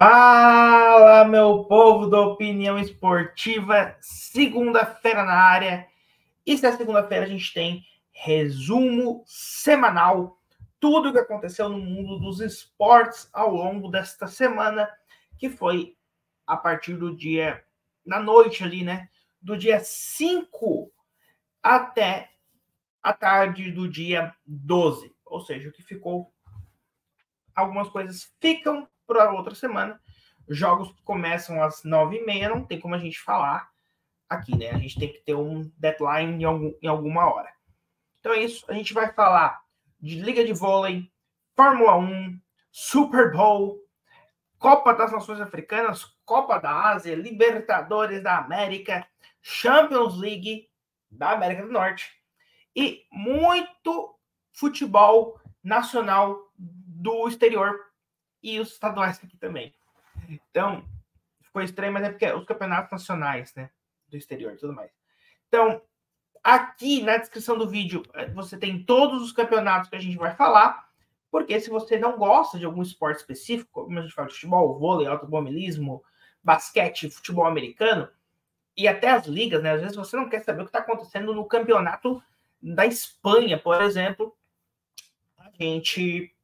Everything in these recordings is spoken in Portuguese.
Fala, meu povo da opinião esportiva, segunda-feira na área. E na segunda-feira a gente tem resumo semanal, tudo o que aconteceu no mundo dos esportes ao longo desta semana, que foi a partir do dia, na noite ali, né, do dia 5 até a tarde do dia 12, ou seja, o que ficou, algumas coisas ficam para outra semana. Jogos começam às 9h30, não tem como a gente falar aqui, né? A gente tem que ter um deadline em alguma hora. Então é isso, a gente vai falar de Liga de Vôlei, Fórmula 1, Super Bowl, Copa das Nações Africanas, Copa da Ásia, Libertadores da América, Champions League da América do Norte e muito futebol nacional do exterior e os estaduais aqui também. Então, ficou estranho, mas é porque os campeonatos nacionais, né, do exterior e tudo mais. Então, aqui na descrição do vídeo, você tem todos os campeonatos que a gente vai falar, porque se você não gosta de algum esporte específico, como a gente fala de futebol, vôlei, automobilismo, basquete, futebol americano, e até as ligas, né, às vezes você não quer saber o que está acontecendo no campeonato da Espanha, por exemplo, a gente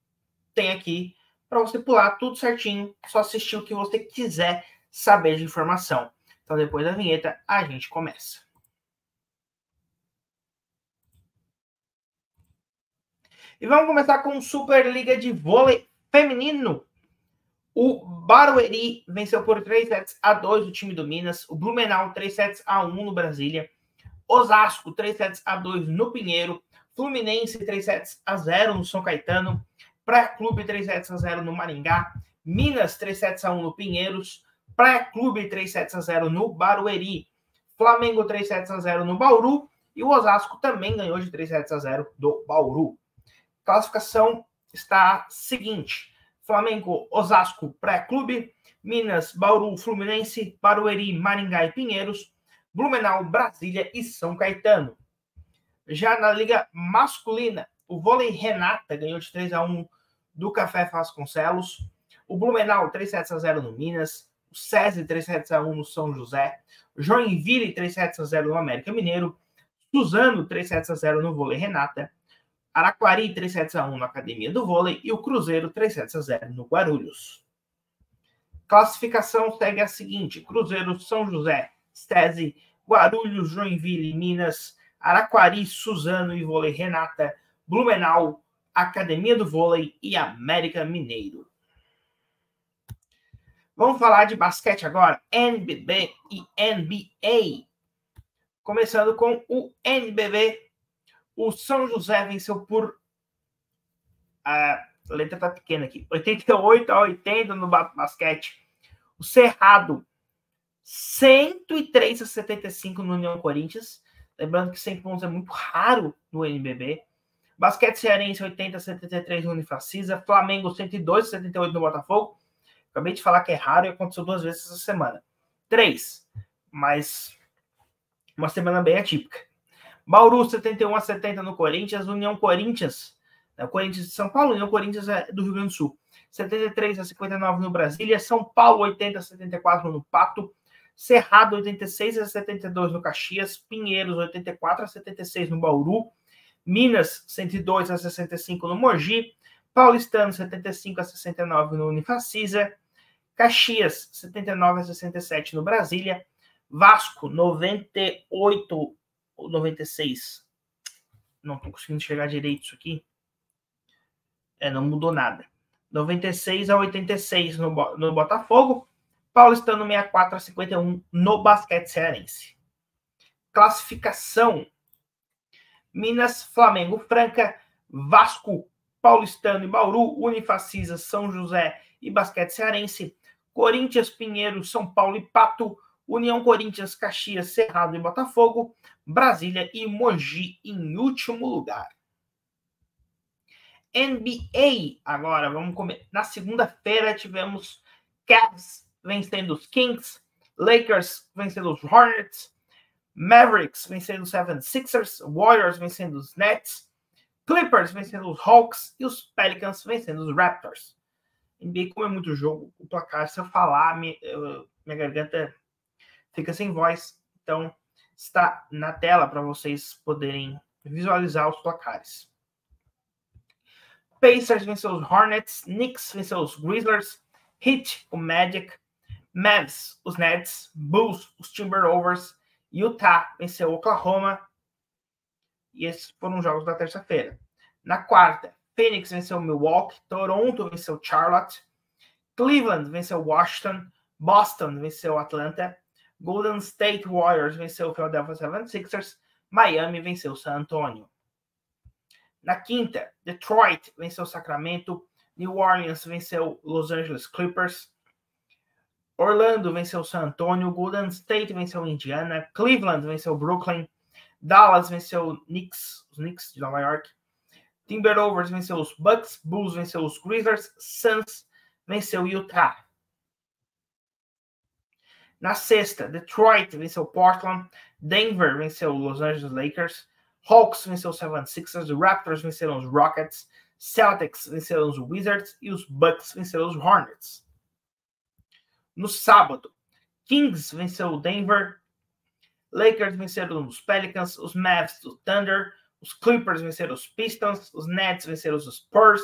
tem aqui para você pular tudo certinho, só assistir o que você quiser saber de informação. Então, depois da vinheta, a gente começa. E vamos começar com Superliga de Vôlei Feminino. O Barueri venceu por 3-2 o time do Minas. O Blumenau 3-1 no Brasília. Osasco 3-2 no Pinheiro. Fluminense 3-0 no São Caetano. Praia Clube 3-0 no Maringá. Minas 3-1 no Pinheiros. Praia Clube 3-0 no Barueri. Flamengo 3-0 no Bauru. E o Osasco também ganhou de 3-0 do Bauru. Classificação está seguinte: Flamengo, Osasco, Praia Clube, Minas, Bauru, Fluminense, Barueri, Maringá e Pinheiros, Blumenau, Brasília e São Caetano. Já na Liga Masculina, o Vôlei Renata ganhou de 3-1 do Café Vasconcelos, o Blumenau 3-0 no Minas, o SESI 3-1 no São José, Joinville 3-0 no América Mineiro, Suzano 3-0 no Vôlei Renata, Araquari 3-1 na Academia do Vôlei e o Cruzeiro 3-0 no Guarulhos. Classificação segue a seguinte: Cruzeiro, São José, SESI, Guarulhos, Joinville, Minas, Araquari, Suzano e Vôlei Renata, Blumenau, Academia do Vôlei e América Mineiro. Vamos falar de basquete agora, NBB e NBA. Começando com o NBB. O São José venceu por... A letra tá pequena aqui. 88-80 no basquete. O Cerrado, 103-75 no União Corinthians. Lembrando que 100 pontos é muito raro no NBB. Basquete Cearense, 80-73 no Unifacisa. Flamengo, 102-78 no Botafogo. Acabei de falar que é raro e aconteceu 2 vezes essa semana. 3. Mas uma semana bem atípica. Bauru, 71-70 no Corinthians. União Corinthians, o Corinthians de São Paulo, União Corinthians do Rio Grande do Sul. 73-59 no Brasília. São Paulo, 80-74 no Pato. Cerrado, 86-72 no Caxias. Pinheiros, 84-76 no Bauru. Minas, 102-65 no Mogi. Paulistano, 75-69 no Unifacisa. Caxias, 79-67 no Brasília. Vasco, 98-96. Não estou conseguindo enxergar direito isso aqui. Não mudou nada. 96-86 no Botafogo. Paulistano, 64-51 no basquete cearense. Classificação: Minas, Flamengo, Franca, Vasco, Paulistano e Bauru, Unifacisa, São José e basquete cearense. Corinthians, Pinheiro, São Paulo e Pato. União Corinthians, Caxias, Cerrado e Botafogo, Brasília e Mogi em último lugar. NBA agora, vamos comer. Na segunda-feira tivemos Cavs vencendo os Kings, Lakers vencendo os Hornets, Mavericks vencendo os 76ers, Warriors vencendo os Nets, Clippers vencendo os Hawks e os Pelicans vencendo os Raptors. NBA, como é muito jogo, o placar, se eu falar, minha garganta fica sem voz. Então, está na tela para vocês poderem visualizar os placares. Pacers venceu os Hornets, Knicks venceu os Grizzlies, Heat, o Magic, Mavs, os Nets, Bulls, os Timberwolves, Utah venceu o Oklahoma. E esses foram os jogos da terça-feira. Na quarta, Phoenix venceu o Milwaukee, Toronto venceu o Charlotte, Cleveland venceu o Washington, Boston venceu o Atlanta, Golden State Warriors venceu o Philadelphia 76ers, Miami venceu o San Antonio. Na quinta, Detroit venceu o Sacramento, New Orleans venceu Los Angeles Clippers, Orlando venceu o San Antonio, Golden State venceu o Indiana, Cleveland venceu o Brooklyn, Dallas venceu os Knicks de Nova York, Timberwolves venceu os Bucks, Bulls venceu os Grizzlies, Suns venceu o Utah. Na sexta, Detroit venceu Portland, Denver venceu os Los Angeles Lakers, Hawks venceu os 76ers, Raptors venceram os Rockets, Celtics venceram os Wizards e os Bucks venceram os Hornets. No sábado, Kings venceu o Denver, Lakers venceram os Pelicans, os Mavs do Thunder, os Clippers venceram os Pistons, os Nets venceram os Spurs,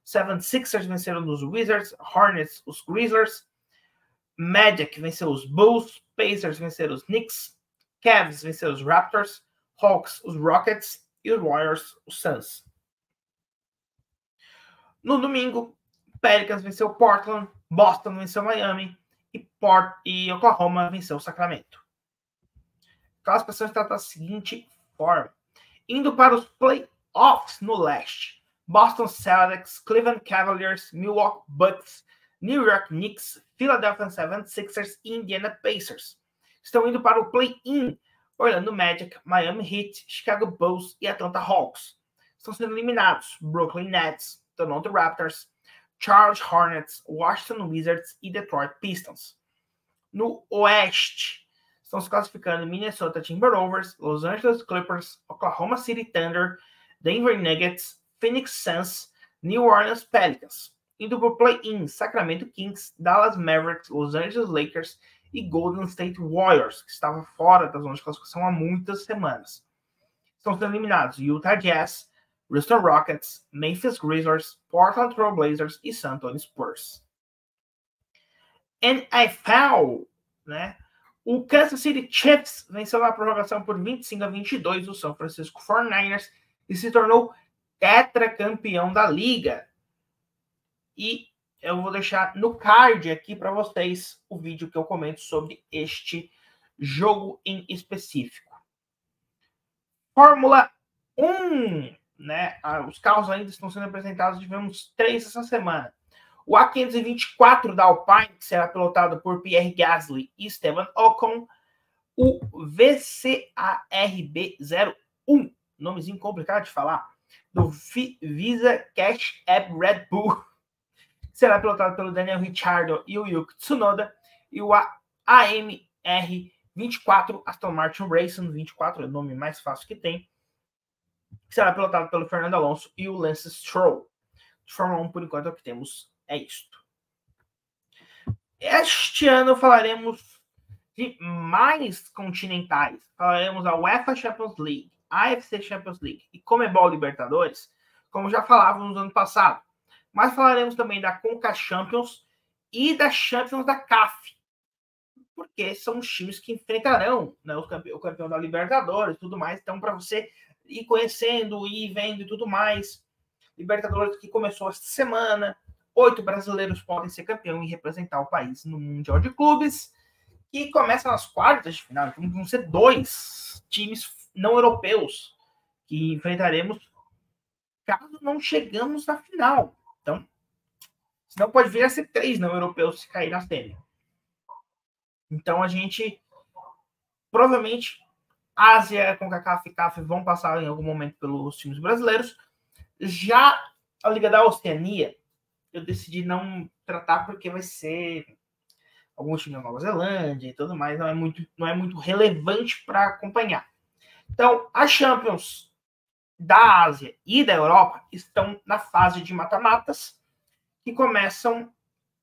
76ers venceram os Wizards, Hornets os Grizzlies, Magic venceu os Bulls, Pacers venceram os Knicks, Cavs venceram os Raptors, Hawks os Rockets e os Warriors os Suns. No domingo, Pelicans venceu Portland, Boston venceu Miami e Oklahoma venceu Sacramento. A classificação está da seguinte forma. Indo para os playoffs no leste. Boston Celtics, Cleveland Cavaliers, Milwaukee Bucks, New York Knicks, Philadelphia 76ers e Indiana Pacers. Estão indo para o play-in. Orlando Magic, Miami Heat, Chicago Bulls e Atlanta Hawks. Estão sendo eliminados Brooklyn Nets, Toronto Raptors, Charlotte Hornets, Washington Wizards e Detroit Pistons. No oeste, estão se classificando Minnesota Timberwolves, Los Angeles Clippers, Oklahoma City Thunder, Denver Nuggets, Phoenix Suns, New Orleans Pelicans. Indo para o play-in, Sacramento Kings, Dallas Mavericks, Los Angeles Lakers e Golden State Warriors, que estava fora da zona de classificação há muitas semanas. Estão sendo eliminados Utah Jazz, Houston Rockets, Memphis Grizzlies, Portland Trail Blazers e San Antonio Spurs. NFL, né? O Kansas City Chiefs venceu na prorrogação por 25-22 o São Francisco 49ers e se tornou tetracampeão da liga. E eu vou deixar no card aqui para vocês o vídeo que eu comento sobre este jogo em específico. Fórmula 1, né? Os carros ainda estão sendo apresentados, tivemos 3 essa semana. O A524 da Alpine, que será pilotado por Pierre Gasly e Esteban Ocon. O VCARB01, nomezinho complicado de falar, do Visa Cash App Red Bull, será pilotado pelo Daniel Ricciardo e o Yuki Tsunoda. E o AMR24 Aston Martin Racing 24, é o nome mais fácil que tem, que será pilotado pelo Fernando Alonso e o Lance Stroll. De Fórmula 1, por enquanto, é o que temos. É isto. Este ano falaremos de mais continentais. Falaremos da UEFA Champions League, AFC Champions League e Conmebol Libertadores, como já falávamos no ano passado. Mas falaremos também da Conca Champions e da Champions da CAF, porque são os times que enfrentarão, né, o campeão da Libertadores e tudo mais. Então, para você ir conhecendo, ir vendo e tudo mais. Libertadores que começou esta semana. 8 brasileiros podem ser campeão e representar o país no Mundial de Clubes, que começa nas quartas de final. Então vão ser 2 times não europeus que enfrentaremos caso não chegamos na final. Então, senão pode vir a ser 3 não europeus se cair na semi. Então a gente provavelmente Ásia, CONCACAF e CAF vão passar em algum momento pelos times brasileiros. Já a Liga da Oceania, eu decidi não tratar porque vai ser algum time da Nova Zelândia e tudo mais, não é muito relevante para acompanhar. Então, as Champions da Ásia e da Europa estão na fase de mata-matas, que começam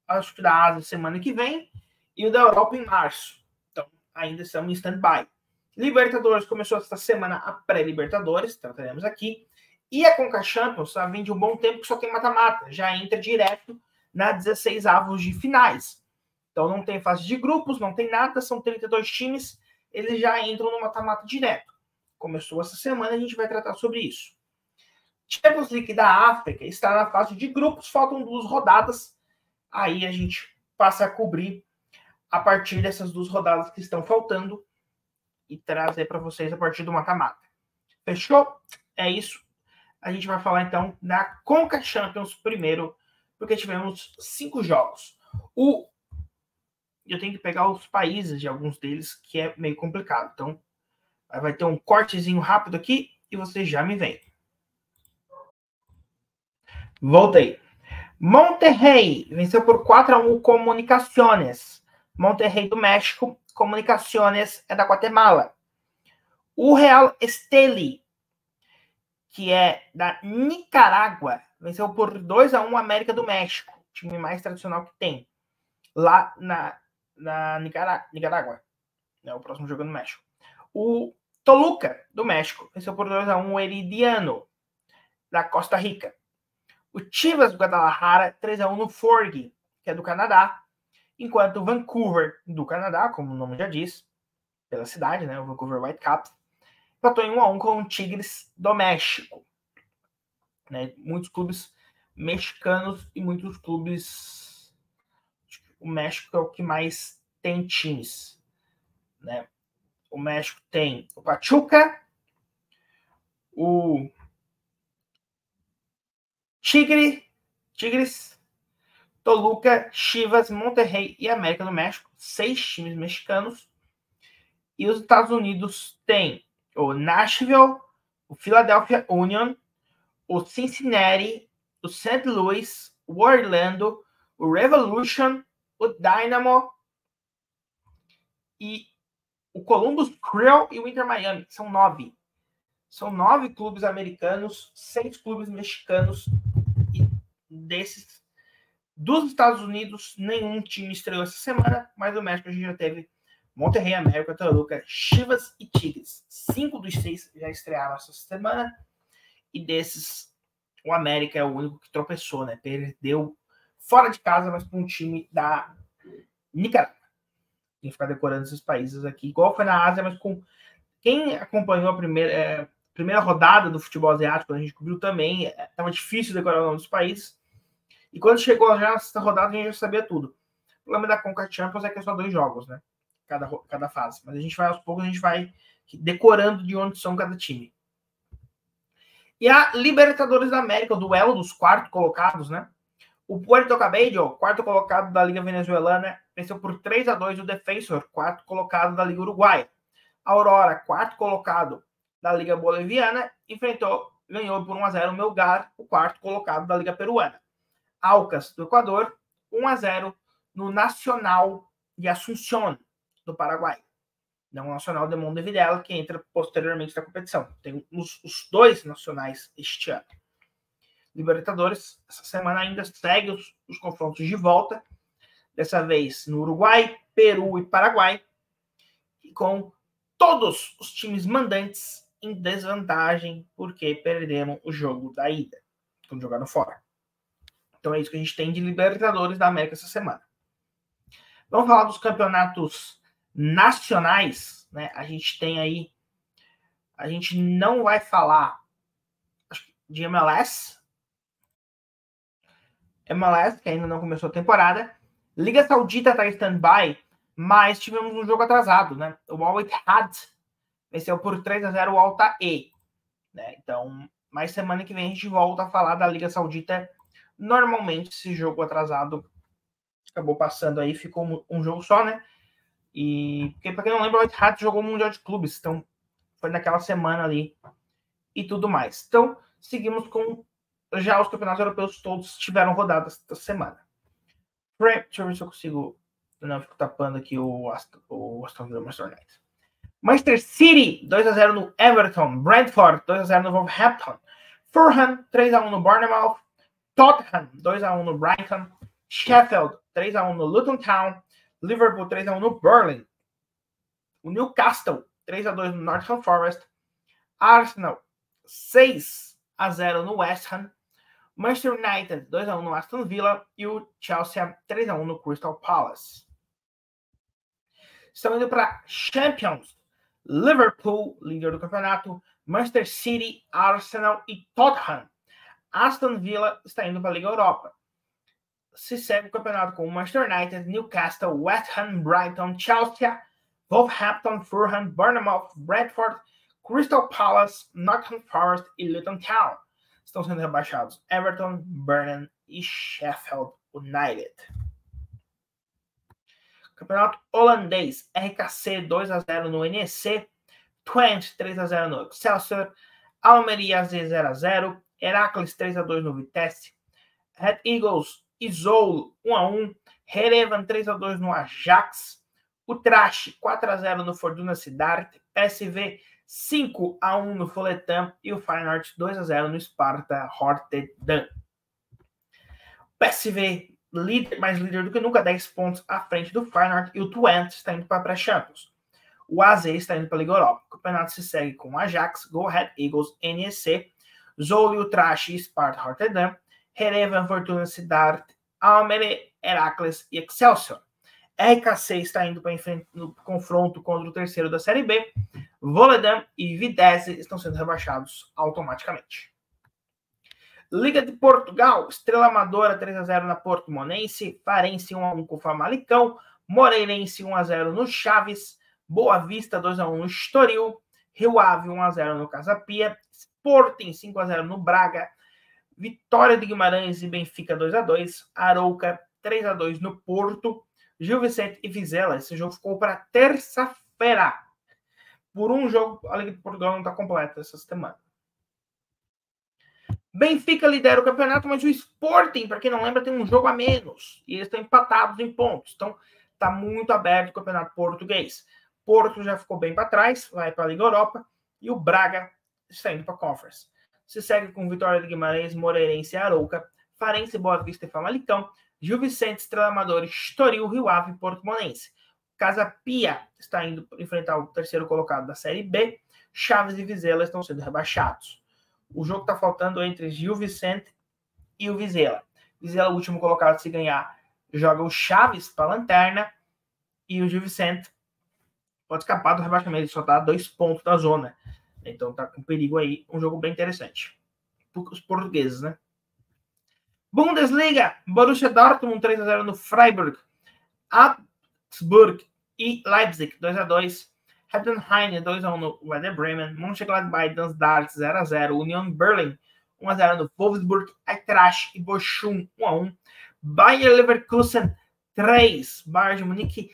acho que da Ásia semana que vem, e o da Europa em março. Então, ainda estamos em stand-by. Libertadores começou esta semana a pré-Libertadores, então teremos aqui. E a Conca Champions já vem de um bom tempo que só tem mata-mata, já entra direto na 16avos de finais. Então não tem fase de grupos, não tem nada, são 32 times, eles já entram no mata-mata direto. Começou essa semana, a gente vai tratar sobre isso. Champions League da África está na fase de grupos, faltam 2 rodadas. Aí a gente passa a cobrir a partir dessas 2 rodadas que estão faltando e trazer para vocês a partir do mata-mata. Fechou? É isso. A gente vai falar então da Conca Champions primeiro, porque tivemos 5 jogos. Eu tenho que pegar os países de alguns deles, que é meio complicado. Então, vai ter um cortezinho rápido aqui e vocês já me veem. Voltei. Monterrey venceu por 4-1 o Comunicaciones. Monterrey do México, Comunicaciones é da Guatemala. O Real Estelí, que é da Nicarágua, venceu por 2-1 o América do México, time mais tradicional que tem. Lá na Nicarágua. É o próximo jogo no México. O Toluca, do México, venceu por 2-1 o Herediano, da Costa Rica. O Chivas do Guadalajara, 3-1 no Forge, que é do Canadá. Enquanto o Vancouver, do Canadá, como o nome já diz, pela cidade, né, o Vancouver Whitecaps, empatou em 1-1 com o Tigres do México. Né, muitos clubes mexicanos e muitos clubes... O México é o que mais tem times. Né? O México tem o Pachuca, o Tigres, Toluca, Chivas, Monterrey e América do México. 6 times mexicanos. E os Estados Unidos tem o Nashville, o Philadelphia Union, o Cincinnati, o St. Louis, o Orlando, o Revolution, o Dynamo e o Columbus Crew e o Inter Miami. São 9. São 9 clubes americanos, 6 clubes mexicanos. E desses, dos Estados Unidos, nenhum time estreou essa semana, mas do México a gente já teve Monterrey, América, Toluca, Chivas e Tigres. 5 dos 6 já estrearam essa semana. E desses, o América é o único que tropeçou, né? Perdeu fora de casa, mas para um time da Nicarágua. Tem que ficar decorando esses países aqui, igual foi na Ásia, mas com quem acompanhou a primeira rodada do futebol asiático, a gente cobriu também, estava difícil decorar o nome dos países. E quando chegou já nessa rodada, a gente já sabia tudo. O problema da Conca Champions é que é só 2 jogos, né? Cada fase. Mas a gente vai aos poucos, a gente vai decorando de onde são cada time. E a Libertadores da América, o duelo dos 4º colocados, né? O Puerto Cabello, 4º colocado da Liga Venezuelana, venceu por 3-2 o Defensor, 4º colocado da Liga Uruguaia. A Aurora, 4º colocado da Liga Boliviana, ganhou por 1-0 o Melgar, o 4º colocado da Liga Peruana. Aucas, do Equador, 1-0 no Nacional de Asunción, do Paraguai. Não o Nacional de Montevideo, que entra posteriormente na competição. Tem os 2 nacionais este ano. Libertadores, essa semana ainda segue os confrontos de volta, dessa vez no Uruguai, Peru e Paraguai, e com todos os times mandantes em desvantagem, porque perderam o jogo da ida, quando jogaram fora. Então é isso que a gente tem de Libertadores da América essa semana. Vamos falar dos campeonatos nacionais, né? A gente tem aí, a gente não vai falar de MLS, que ainda não começou a temporada. Liga Saudita está em stand-by, mas tivemos um jogo atrasado, né? O Al Ittihad venceu por 3-0 o Al Tae, né? Então, mais semana que vem a gente volta a falar da Liga Saudita. Normalmente, esse jogo atrasado acabou passando aí, ficou um jogo só, né? E, porque, para quem não lembra, o Ittihad jogou o Mundial de Clubes, então foi naquela semana ali e tudo mais. Então, seguimos com já os campeonatos europeus todos tiveram rodadas esta semana. Deixa eu ver se eu consigo. Não, fico tapando aqui o Aston Villa Manchester United. Manchester City, 2-0 no Everton. Brentford, 2-0 no Wolverhampton. Fulham, 3-1 no Bournemouth. Tottenham, 2-1 no Brighton. Sheffield, 3-1 no Luton Town. Liverpool 3-1 no Burnley. O Newcastle 3-2 no Nottingham Forest. Arsenal 6-0 no West Ham. Manchester United 2-1 no Aston Villa. E o Chelsea 3-1 no Crystal Palace. Estamos indo para Champions. Liverpool, líder do campeonato. Manchester City, Arsenal e Tottenham. Aston Villa está indo para a Liga Europa. Se segue o campeonato com Manchester United, Newcastle, West Ham, Brighton, Chelsea, Wolverhampton, Fulham, Bournemouth, Bradford, Crystal Palace, Nottingham Forest e Luton Town. Estão sendo rebaixados Everton, Burnham e Sheffield United. Campeonato holandês, RKC 2-0 no NEC, Twente 3-0 no Excelsior, Almeria AZ 0-0, Heracles 3-2 no Vitesse, Red Eagles e Zoul 1-1, Herevan 3-2 no Ajax, Utrecht 4-0 no Fortuna Sittard, PSV 5-1 no Folletin e o Feyenoord 2-0 no Sparta Rotterdam. PSV mais líder do que nunca, 10 pontos à frente do Feyenoord, e o Twente está indo para a pré-Champions. O AZ está indo para a Liga Europa. O campeonato se segue com Ajax, Go Ahead Eagles, NEC, Zoul, Utrecht e Sparta Rotterdam, Herevan, Fortuna Sittard, Almere, Heracles e Excelsior. RKC está indo para no confronto contra o terceiro da Série B. Volendam e Vitesse estão sendo rebaixados automaticamente. Liga de Portugal, Estrela Amadora 3-0 na Portimonense, Farense 1-1 com o Famalicão, Moreirense 1-0 no Chaves, Boa Vista 2-1 no Estoril, Rio Ave 1-0 no Casa Pia, Sporting 5-0 no Braga, Vitória de Guimarães e Benfica 2-2, Arouca 3-2 no Porto, Gil Vicente e Vizela. Esse jogo ficou para terça-feira. Por um jogo, a Liga de Portugal não está completa essa semana. Benfica lidera o campeonato, mas o Sporting, para quem não lembra, tem um jogo a menos. E eles estão empatados em pontos. Então, está muito aberto o campeonato português. Porto já ficou bem para trás, vai para a Liga Europa. E o Braga está indo para a Conference. Se segue com Vitória de Guimarães, Moreirense e Arouca, Farense, Boa Vista e Famalicão, Gil Vicente, Estrela Amadora, Estoril, Rio Ave e Portimonense. Casa Pia está indo enfrentar o terceiro colocado da Série B. Chaves e Vizela estão sendo rebaixados. O jogo está faltando entre Gil Vicente e o Vizela. Vizela, o último colocado, se ganhar, joga o Chaves para a lanterna. E o Gil Vicente pode escapar do rebaixamento. Ele só está a 2 pontos da zona. Então está com perigo aí. Um jogo bem interessante. Os portugueses, né? Bundesliga, Borussia Dortmund 3-0 no Freiburg, Augsburg e Leipzig 2-2, Heidenheim 2-1 no Werder Bremen, Mönchengladbach, Darmstadt 0-0, Union Berlin 1-0 no Wolfsburg, Eintracht e Bochum 1-1, Bayer Leverkusen 3, Bayern de Munique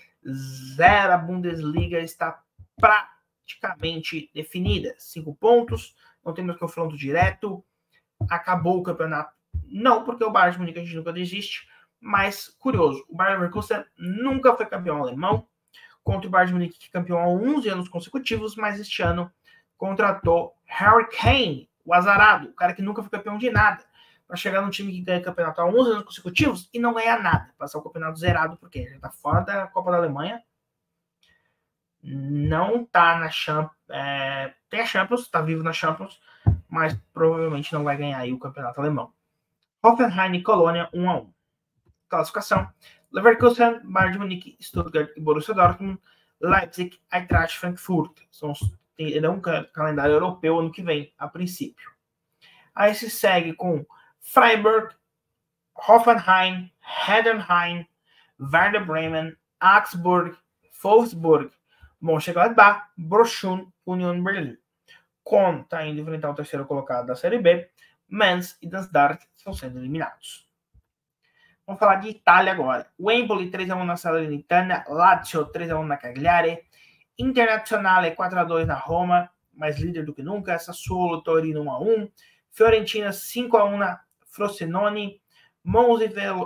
0. A Bundesliga está praticamente definida. 5 pontos, não temos confronto direto, acabou o campeonato. Não, porque o Bayern de Munique a gente nunca desiste, mas curioso, o Bayer Leverkusen nunca foi campeão alemão, contra o Bayern de Munique, que é campeão há 11 anos consecutivos, mas este ano contratou Harry Kane, o azarado, o cara que nunca foi campeão de nada, para chegar num time que ganha campeonato há 11 anos consecutivos e não ganhar nada, passar o campeonato zerado, porque ele está fora da Copa da Alemanha, não está na Champions, tem a Champions, está vivo na Champions, mas provavelmente não vai ganhar aí o campeonato alemão. Hoffenheim e Colônia 1-1. Classificação: Leverkusen, Bayern de Munique, Stuttgart e Borussia Dortmund, Leipzig, Eintracht Frankfurt. Terão um calendário europeu ano que vem, a princípio. Aí se segue com Freiburg, Hoffenheim, Heidenheim, Werder Bremen, Augsburg, Wolfsburg, Mönchengladbach, Bochum, Union Berlin. Con está indo enfrentar o terceiro colocado da Série B. Mainz e Darmstadt estão sendo eliminados. Vamos falar de Itália agora. Empoli 3-1 na Salernitana, Lazio 3-1 na Cagliari, Internazionale 4-2 na Roma, mais líder do que nunca, Sassuolo, Torino 1-1, Fiorentina 5-1 na Frosinone, Monza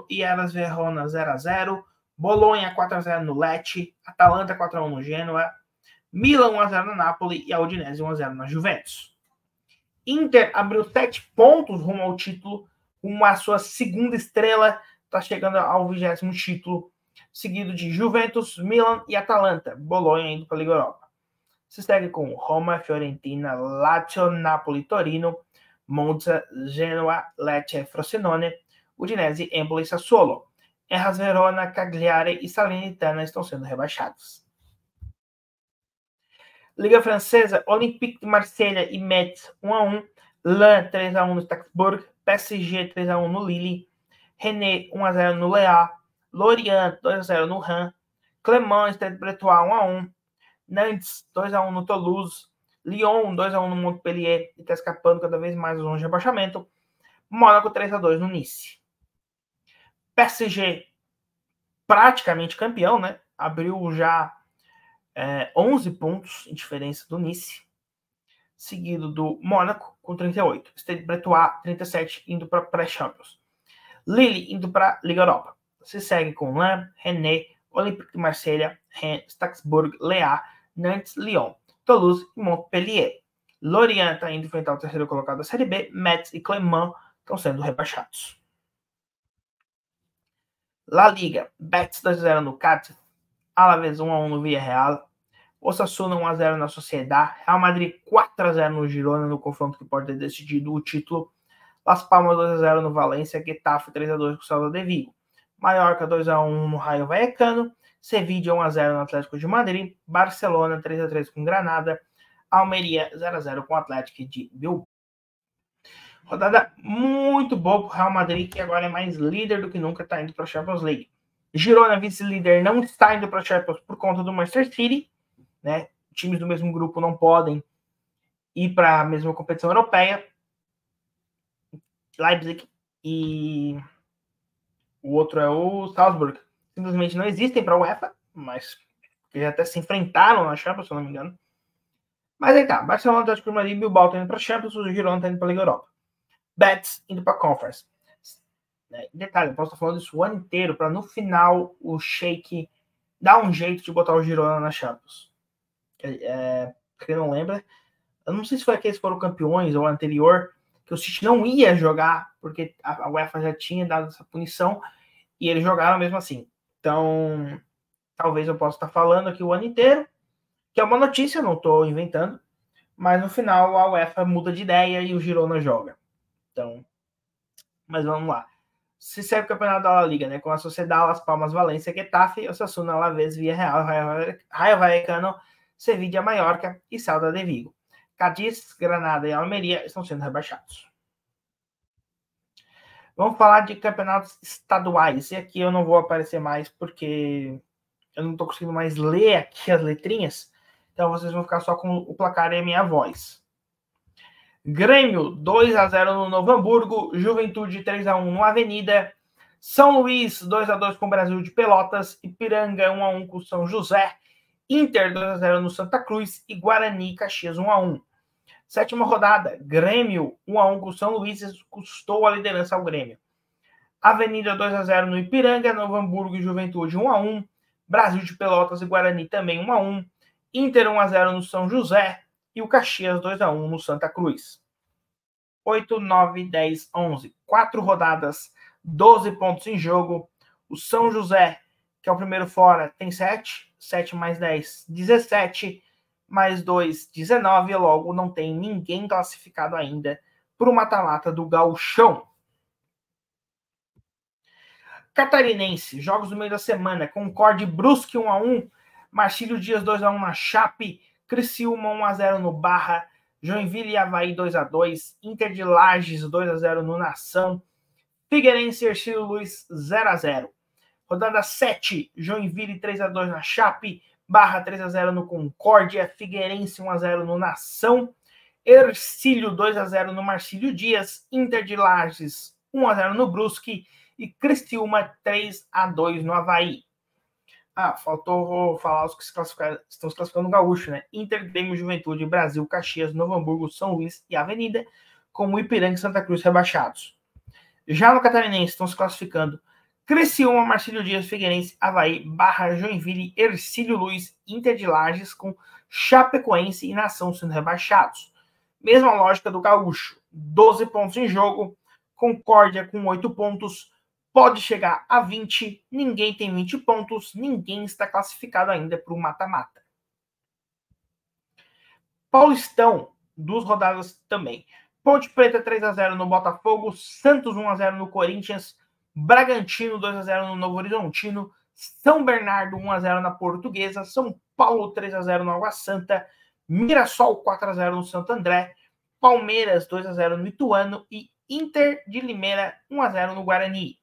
e Hellas Verona 0-0, Bolonha 4-0 no Lecce, Atalanta 4-1 no Genoa, Milan 1-0 no Napoli e a Udinese 1-0 na Juventus. Inter abriu 7 pontos rumo ao título, com a sua segunda estrela está chegando ao 20º título, seguido de Juventus, Milan e Atalanta. Bolonha indo para a Liga Europa. Se segue com Roma, Fiorentina, Lazio, Napoli, Torino, Monza, Genoa, Lecce, Frosinone, Udinese, Empoli e Sassuolo. Hellas Verona, Cagliari e Salernitana estão sendo rebaixados. Liga Francesa, Olympique de Marselha e Metz 1-1, Lens 3-1 no Strasbourg, PSG 3-1 no Lille, Rennes 1-0 no Le, Lorient 2-0 no Rennes, Clermont Stade Bretois 1-1, Nantes 2-1 no Toulouse, Lyon 2-1 no Montpellier, e está escapando cada vez mais longe do rebaixamento, Mônaco 3-2 no Nice. PSG praticamente campeão, né? Abriu já 11 pontos em diferença do Nice, seguido do Mônaco com 38, Stade Bretois 37, indo para pré-Champions. Lille indo para Liga Europa. Se segue com Lens, Rennes, Olympique de Marselha, Rennes, Strasbourg, Le, Nantes, Lyon, Toulouse e Montpellier. Lorient está indo enfrentar o terceiro colocado da Série B, Metz e Clermont estão sendo rebaixados. La Liga, Betis 2-0 no Cádiz, Alavés 1-1 no Villarreal, Osasuna 1-0 na Sociedad, Real Madrid 4-0 no Girona, no confronto que pode ter decidido o título, Las Palmas 2-0 no Valência, Getafe 3-2 com o Celta de Vigo, Mallorca 2-1 no Rayo Vallecano, Sevilla 1-0 no Atlético de Madrid, Barcelona 3-3 com Granada, Almeria 0-0 com o Atlético de Bilbao. Rodada muito boa para o Real Madrid, que agora é mais líder do que nunca, está indo para a Champions League. Girona, vice-líder, não está indo para a Champions por conta do Manchester City, né? Times do mesmo grupo não podem ir para a mesma competição europeia. Leipzig e o outro é o Salzburg. Simplesmente não existem para a UEFA, mas que já até se enfrentaram na Champions, se eu não me engano. Mas aí tá, Barcelona, Atlético de Madrid e Bilbao estão indo para a Champions, o Girona está indo para a Liga Europa. Betis indo para a Conference. Detalhe, eu posso estar falando isso o ano inteiro, para no final o Sheik dar um jeito de botar o Girona na Champions. Quem não lembra, eu não sei se foi aqueles que foram campeões ou anterior, que o City não ia jogar, porque a UEFA já tinha dado essa punição, e eles jogaram mesmo assim. Então, talvez eu possa estar falando aqui o ano inteiro, que é uma notícia, não estou inventando, mas no final a UEFA muda de ideia e o Girona joga. Então, mas vamos lá. Se segue o campeonato da La Liga, né? Com a Sociedad, Las Palmas, Valência, Getafe, Osasuna, Alavés, Villarreal, Rayo Vallecano, Sevilla, Mallorca e Celta de Vigo. Cádiz, Granada e Almeria estão sendo rebaixados. Vamos falar de campeonatos estaduais. E aqui eu não vou aparecer mais porque eu não estou conseguindo mais ler aqui as letrinhas. Então vocês vão ficar só com o placar e a minha voz. Grêmio 2-0 no Novo Hamburgo, Juventude 3-1 no Avenida, São Luís 2-2 com o Brasil de Pelotas, Ipiranga 1-1 com o São José, Inter 2-0 no Santa Cruz e Guarani Caxias 1-1. Sétima rodada, Grêmio 1-1 com o São Luís, custou a liderança ao Grêmio. Avenida 2-0 no Ipiranga, Novo Hamburgo e Juventude 1-1, Brasil de Pelotas e Guarani também 1-1, Inter 1-0 no São José, e o Caxias 2-1 no Santa Cruz. 8, 9, 10, 11. 4 rodadas, 12 pontos em jogo. O São José, que é o primeiro fora, tem 7. 7 mais 10, 17. Mais 2, 19. E logo não tem ninguém classificado ainda para o mata-mata do Gauchão. Catarinense, jogos do meio da semana. Concorde Brusque 1-1. Marcílio Dias 2-1 na Chape. Criciúma 1-0 no Barra, Joinville e Avaí 2-2, Inter de Lages 2-0 no Nação, Figueirense e Ercílio Luz 0-0. Rodada 7, Joinville 3-2 na Chape, Barra 3-0 no Concórdia, Figueirense 1-0 no Nação, Ercílio 2-0 no Marcílio Dias, Inter de Lages 1-0 no Brusque e Criciúma 3-2 no Avaí. Faltou falar os que estão se classificando no Gaúcho, né? Inter, Grêmio, Juventude, Brasil, Caxias, Novo Hamburgo, São Luís e Avenida, com o Ipiranga e Santa Cruz rebaixados. Já no Catarinense estão se classificando Criciúma, Marcílio Dias, Figueirense, Avaí, Barra, Joinville, Ercílio Luz, Inter de Lages, com Chapecoense e Nação sendo rebaixados. Mesma lógica do Gaúcho. 12 pontos em jogo, Concórdia com 8 pontos, pode chegar a 20, ninguém tem 20 pontos, ninguém está classificado ainda para o mata-mata. Paulistão, 2 rodadas também. Ponte Preta 3-0 no Botafogo, Santos 1-0 no Corinthians, Bragantino 2-0 no Novo Horizontino, São Bernardo 1-0 na Portuguesa, São Paulo 3-0 no Água Santa, Mirassol 4-0 no Santo André, Palmeiras 2-0 no Ituano e Inter de Limeira 1-0 no Guarani.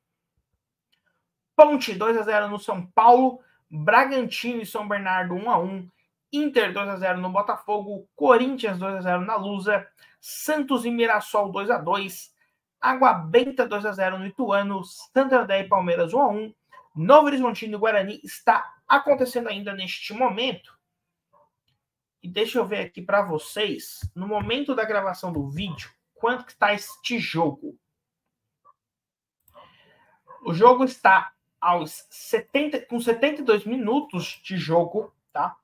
Ponte 2-0 no São Paulo, Bragantino e São Bernardo 1-1, Inter 2-0 no Botafogo, Corinthians 2-0 na Lusa, Santos e Mirassol 2-2, Água Benta 2-0 no Ituano, Santo André e Palmeiras 1-1, Novo Horizontino e Guarani está acontecendo ainda neste momento. E deixa eu ver aqui para vocês, no momento da gravação do vídeo, quanto que está este jogo. O jogo está com 72 minutos de jogo, tá?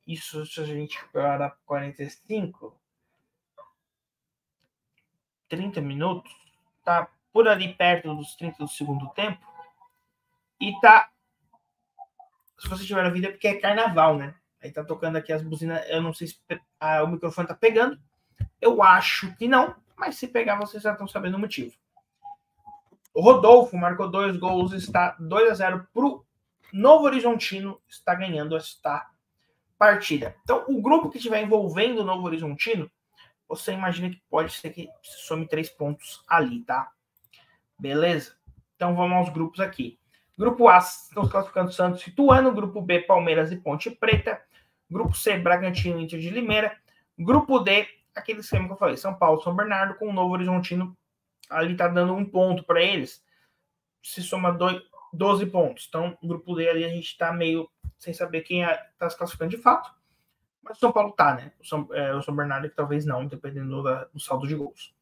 Isso se a gente para 45, 30 minutos, tá por ali perto dos 30 do segundo tempo. E tá, se você tiver na vida, é porque é carnaval, né? Aí tá tocando aqui as buzinas, eu não sei se o microfone tá pegando. Eu acho que não, mas se pegar, vocês já estão sabendo o motivo. O Rodolfo marcou 2 gols, está 2-0 pro Novo Horizontino, está ganhando esta partida. Então, o grupo que estiver envolvendo o Novo Horizontino, você imagina que pode ser que some 3 pontos ali, tá? Beleza? Então, vamos aos grupos aqui. Grupo A, estão classificando Santos e Ituano. Grupo B, Palmeiras e Ponte Preta. Grupo C, Bragantino e Inter de Limeira. Grupo D, aquele esquema que eu falei, São Paulo, São Bernardo, com o Novo Horizontino ali tá dando 1 ponto para eles. Se soma 12 pontos. Então, o grupo D ali a gente tá meio sem saber quem tá se classificando de fato. Mas o São Paulo tá, né? O São Bernardo que talvez não, dependendo do saldo de gols.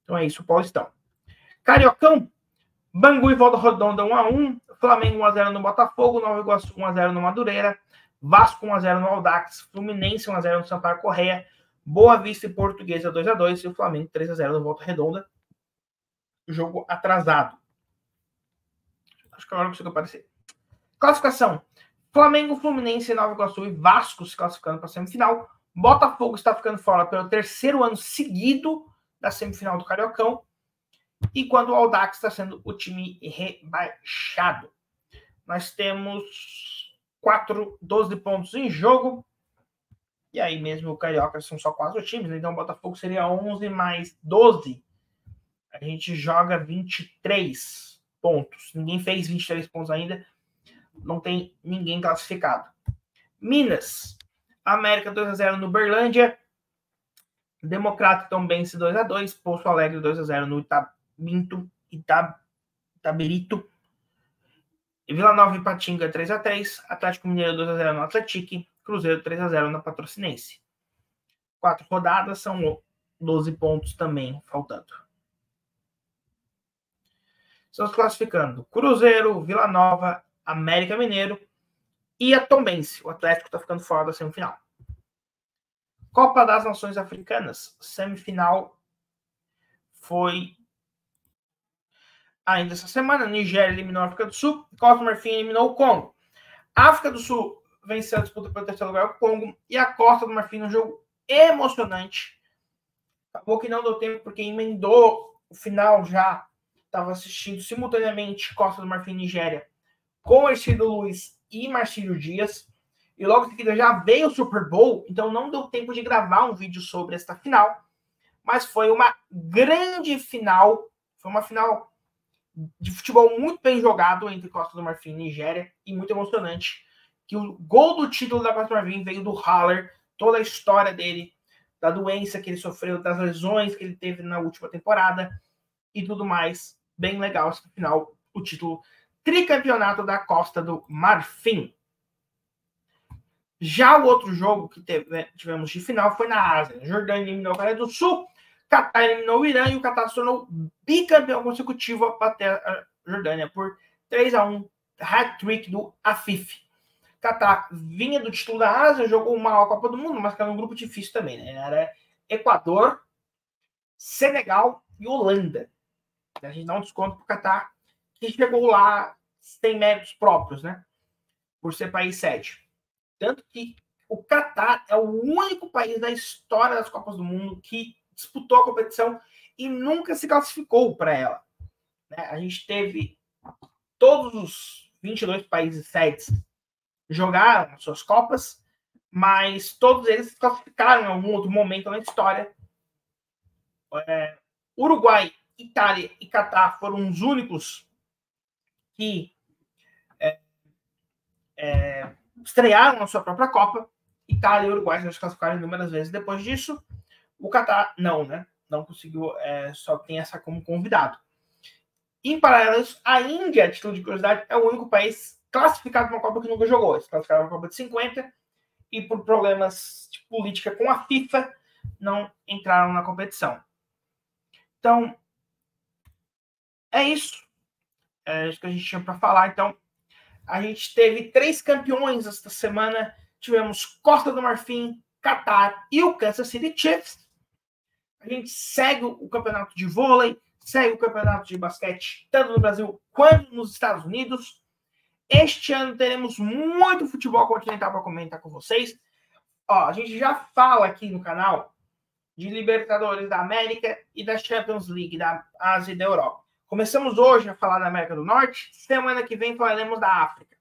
Então é isso, o Paulistão. Cariocão, Bangu e Volta Redonda 1-1, Flamengo 1-0 no Botafogo, Nova Iguaçu 1-0 no Madureira, Vasco 1-0 no Audax, Fluminense 1-0 no Sampaio Correia, Boa Vista e Portuguesa 2-2 e o Flamengo 3-0 no Volta Redonda. Jogo atrasado. Acho que agora consigo aparecer. Classificação. Flamengo, Fluminense, Nova Iguaçu e Vasco se classificando para a semifinal. Botafogo está ficando fora pelo 3º ano seguido da semifinal do Cariocão. Enquanto o Audax está sendo o time rebaixado. Nós temos 12 pontos em jogo. E aí mesmo o Carioca são só 4 times, né? Então o Botafogo seria 11 mais 12. A gente joga 23 pontos. Ninguém fez 23 pontos ainda. Não tem ninguém classificado. Minas. América 2-0 no Berlândia. Democrata Tombense 2-2. Poço Alegre 2-0 no Itabirito. Vila Nova e Patinga 3-3. Atlético Mineiro 2-0 no Atlético. Cruzeiro 3-0 na Patrocinense. 4 rodadas, são 12 pontos também faltando. Estamos classificando Cruzeiro, Vila Nova, América Mineiro e a Tombense. O Atlético está ficando fora da semifinal. Copa das Nações Africanas. Semifinal foi ainda essa semana. Nigéria eliminou a África do Sul. Costa do Marfim eliminou o Congo. A África do Sul venceu a disputa pelo 3º lugar, o Congo. E a Costa do Marfim, num jogo emocionante. Acabou que não deu tempo, porque emendou o final já. Estava assistindo simultaneamente Costa do Marfim e Nigéria com Ercílio Luiz e Marcílio Dias. E logo em seguida já veio o Super Bowl, então não deu tempo de gravar um vídeo sobre esta final. Mas foi uma grande final. Foi uma final de futebol muito bem jogado entre Costa do Marfim e Nigéria. E muito emocionante. Que o gol do título da Costa do Marfim veio do Haller. Toda a história dele, da doença que ele sofreu, das lesões que ele teve na última temporada e tudo mais. Bem legal esse final, o título tricampeonato da Costa do Marfim. Já o outro jogo que tivemos de final foi na Ásia. Jordânia eliminou a Coreia do Sul, Catar eliminou o Irã e o Catar se tornou bicampeão consecutivo a bater a Jordânia por 3-1, hat-trick do Afif. Catar vinha do título da Ásia, jogou uma Copa do Mundo, mas que era um grupo difícil também, né? Era Equador, Senegal e Holanda. A gente dá um desconto pro Catar, que chegou lá sem méritos próprios, né? Por ser país sede. Tanto que o Catar é o único país da história das Copas do Mundo que disputou a competição e nunca se classificou para ela. Né? A gente teve todos os 22 países sedes jogaram suas Copas, mas todos eles se classificaram em algum outro momento na história. Uruguai, Itália e Catar foram os únicos que estrearam na sua própria Copa. Itália e Uruguai já se classificaram inúmeras vezes depois disso. O Catar não, né? Não conseguiu, só tem essa como convidado. Em paralelo a isso, a Índia, a título de curiosidade, é o único país classificado para uma Copa que nunca jogou. Eles classificaram para a Copa de 50 e por problemas de política com a FIFA não entraram na competição. Então, é isso. É isso que a gente tinha para falar. Então, a gente teve 3 campeões esta semana. Tivemos Costa do Marfim, Catar e o Kansas City Chiefs. A gente segue o campeonato de vôlei, segue o campeonato de basquete, tanto no Brasil quanto nos Estados Unidos. Este ano teremos muito futebol continental para comentar com vocês. Ó, a gente já fala aqui no canal de Libertadores da América e da Champions League da Ásia e da Europa. Começamos hoje a falar da América do Norte, semana que vem falaremos da África.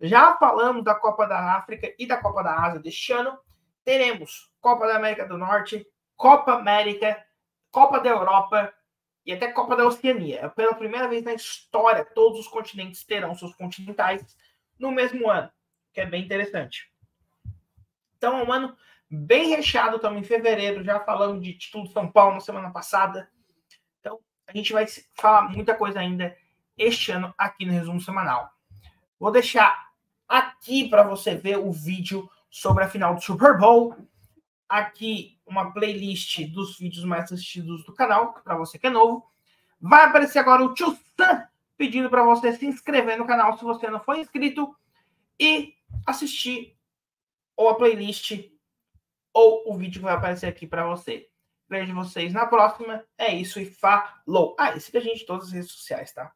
Já falamos da Copa da África e da Copa da Ásia deste ano. Teremos Copa da América do Norte, Copa América, Copa da Europa e até Copa da Oceania. Pela primeira vez na história, todos os continentes terão seus continentais no mesmo ano, que é bem interessante. Então, é um ano bem recheado. Estamos em fevereiro, já falamos de título de São Paulo na semana passada. Então, a gente vai falar muita coisa ainda este ano aqui no Resumo Semanal. Vou deixar aqui para você ver o vídeo sobre a final do Super Bowl. Aqui uma playlist dos vídeos mais assistidos do canal, para você que é novo. Vai aparecer agora o tio Sam pedindo para você se inscrever no canal se você não for inscrito e assistir ou a playlist ou o vídeo que vai aparecer aqui para você. Vejo vocês na próxima. É isso e falou. E siga a gente em todas as redes sociais, tá?